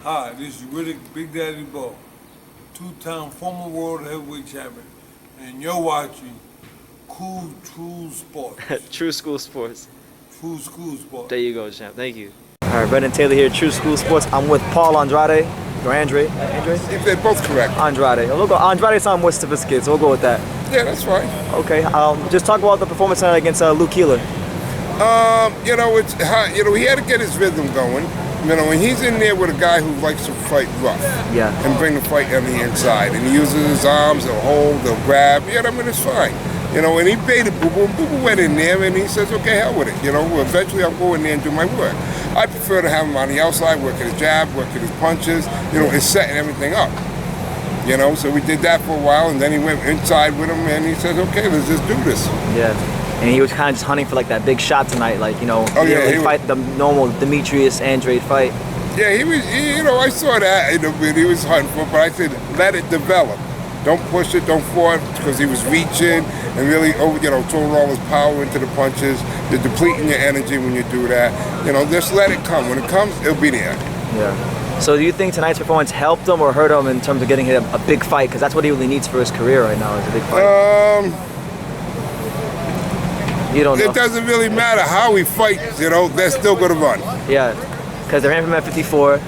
Hi, this is Riddick Big Daddy Bo, two-time former world heavyweight champion, and you're watching Cool True Sports. True School Sports. True School Sports. There you go, champ. Thank you. All right, Brendan Taylor here, True School Sports. I'm with Paul Andrade. Or Andrade? They're both correct. Andrade. We'll go. Andrade sounds more sophisticated, so we'll go with that. Yeah, that's fine. Okay. Just talk about the performance tonight against Luke Keeler. It's he had to get his rhythm going. And he's in there with a guy who likes to fight rough. Yeah. And bring the fight on the inside. And he uses his arms, he'll hold, he'll grab. It's fine. And he baited Boo Boo. Boo Boo went in there and he says, okay, hell with it. Eventually I'll go in there and do my work. I prefer to have him on the outside, working his jab, working his punches, and setting everything up. So we did that for a while, and then he went inside with him, and he says, okay, let's just do this. Yeah. And he was kind of just hunting for like that big shot tonight, he fight the normal Demetrius Andrade fight. Yeah, he was, I saw that, he was hunting for it, but I said, let it develop. Don't push it, don't force it, because he was reaching and really, throwing all his power into the punches. You're depleting your energy when you do that. Just let it come. When it comes, it'll be there. Yeah. So do you think tonight's performance helped him or hurt him in terms of getting him a big fight? Because that's what he really needs for his career right now, is a big fight. You don't know. It doesn't really matter how he fights, they're still going to run. Yeah, because they ran from him at 54,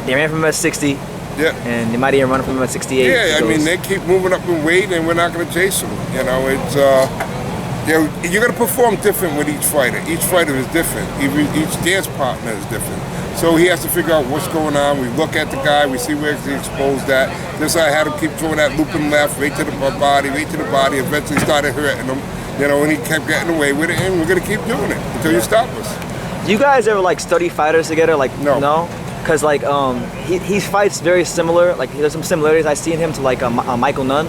they ran from him at 60, yeah, and they might even run from him at 68. Yeah, they keep moving up in weight, and we're not going to chase them. It's you're going to perform different with each fighter. Each fighter is different. Each dance partner is different. So he has to figure out what's going on. We look at the guy, we see where he's exposed at. This I had him keep throwing that looping left, right to the body, eventually started hurting him. And he kept getting away with it, and we're going to keep doing it until you stop us. Do you guys ever study fighters together? No. Because he fights very similar. There's some similarities I see in him to Michael Nunn.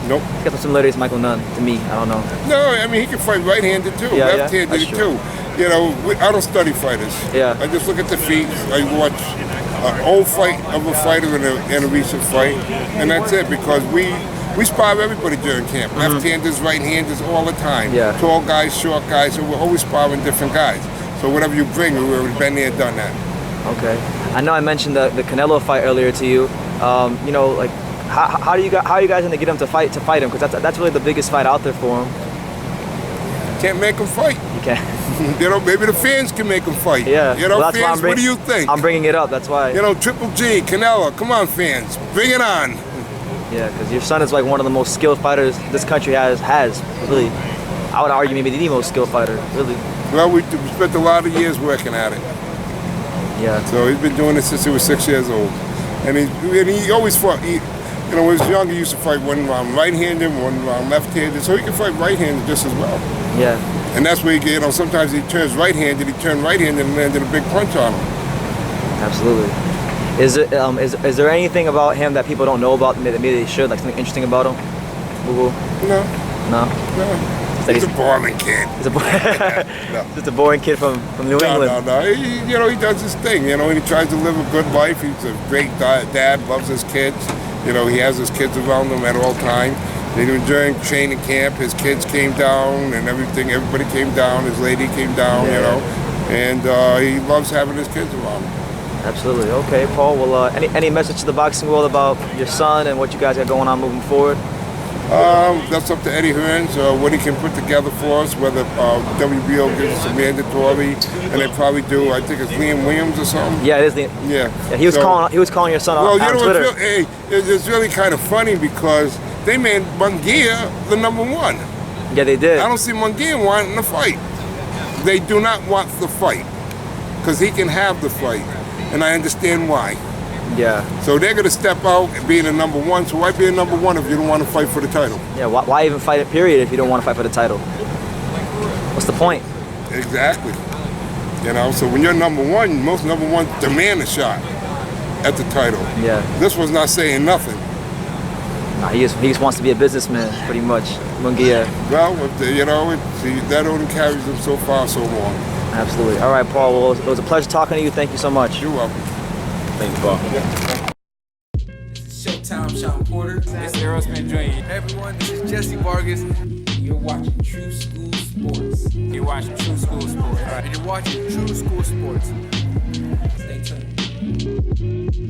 Nope. He's got some similarities to Michael Nunn to me. I don't know. No, he can fight right-handed too, left-handed too. I don't study fighters. Yeah. I just look at the feet. I watch an old fight of a fighter and a recent fight, and that's it. Because we spar everybody during camp. Left-handers, right-handers, all the time. Yeah. Tall guys, short guys. So we're always sparring different guys. So whatever you bring, we've already been there, done that. Okay. I know I mentioned the Canelo fight earlier to you. How are you guys going to get him to fight him? Because that's really the biggest fight out there for him. Can't make him fight. You can't. Maybe the fans can make him fight. Yeah. That's fans, what do you think? I'm bringing it up. That's why. Triple G, Canelo. Come on, fans, bring it on. Yeah, because your son is one of the most skilled fighters this country has. Really, I would argue maybe the most skilled fighter. Really. Well, we spent a lot of years working at it. Yeah. So he's been doing this since he was 6 years old, and he always fought. When he was younger, he used to fight one round right-handed, one round left-handed, so he can fight right-handed just as well. Yeah. And that's where sometimes he turns right-handed, and landed a big punch on him. Absolutely. Is there anything about him that people don't know about that maybe they should, something interesting about him? No. He's a boring kid. He's just a boring kid from New England. No. He does his thing. And he tries to live a good life. He's a great dad, loves his kids. He has his kids around him at all times. During training camp, his kids came down and everything. Everybody came down. His lady came down. And he loves having his kids around him. Absolutely. Okay, Paul. Well, any message to the boxing world about your son and what you guys got going on moving forward? That's up to Eddie Hearns, what he can put together for us, whether WBO gives us a mandatory, and they probably do. I think it's Liam Williams or something. Yeah, it is. Yeah. He was calling your son on Twitter. It's really kind of funny because they made Munguia the #1. Yeah, they did. I don't see Munguia wanting the fight. They do not want the fight because he can have the fight, and I understand why. Yeah. So they're going to step out and be in the #1. So why be a #1 if you don't want to fight for the title? Yeah. Why even fight it? Period. If you don't want to fight for the title, what's the point? Exactly. So when you're #1, most #1s demand a shot at the title. Yeah. This was not saying nothing. Nah, he just wants to be a businessman, pretty much. Munguia. Well, that only carries him so far, so long. Absolutely. All right, Paul. Well, it was a pleasure talking to you. Thank you so much. You're welcome. Thank you, Paul. Showtime, Sean Porter. It's Aerosmith Jr. Hey everyone, this is Jesse Vargas. You're watching True School Sports. You're watching True School Sports. And you're watching True School Sports. Stay tuned.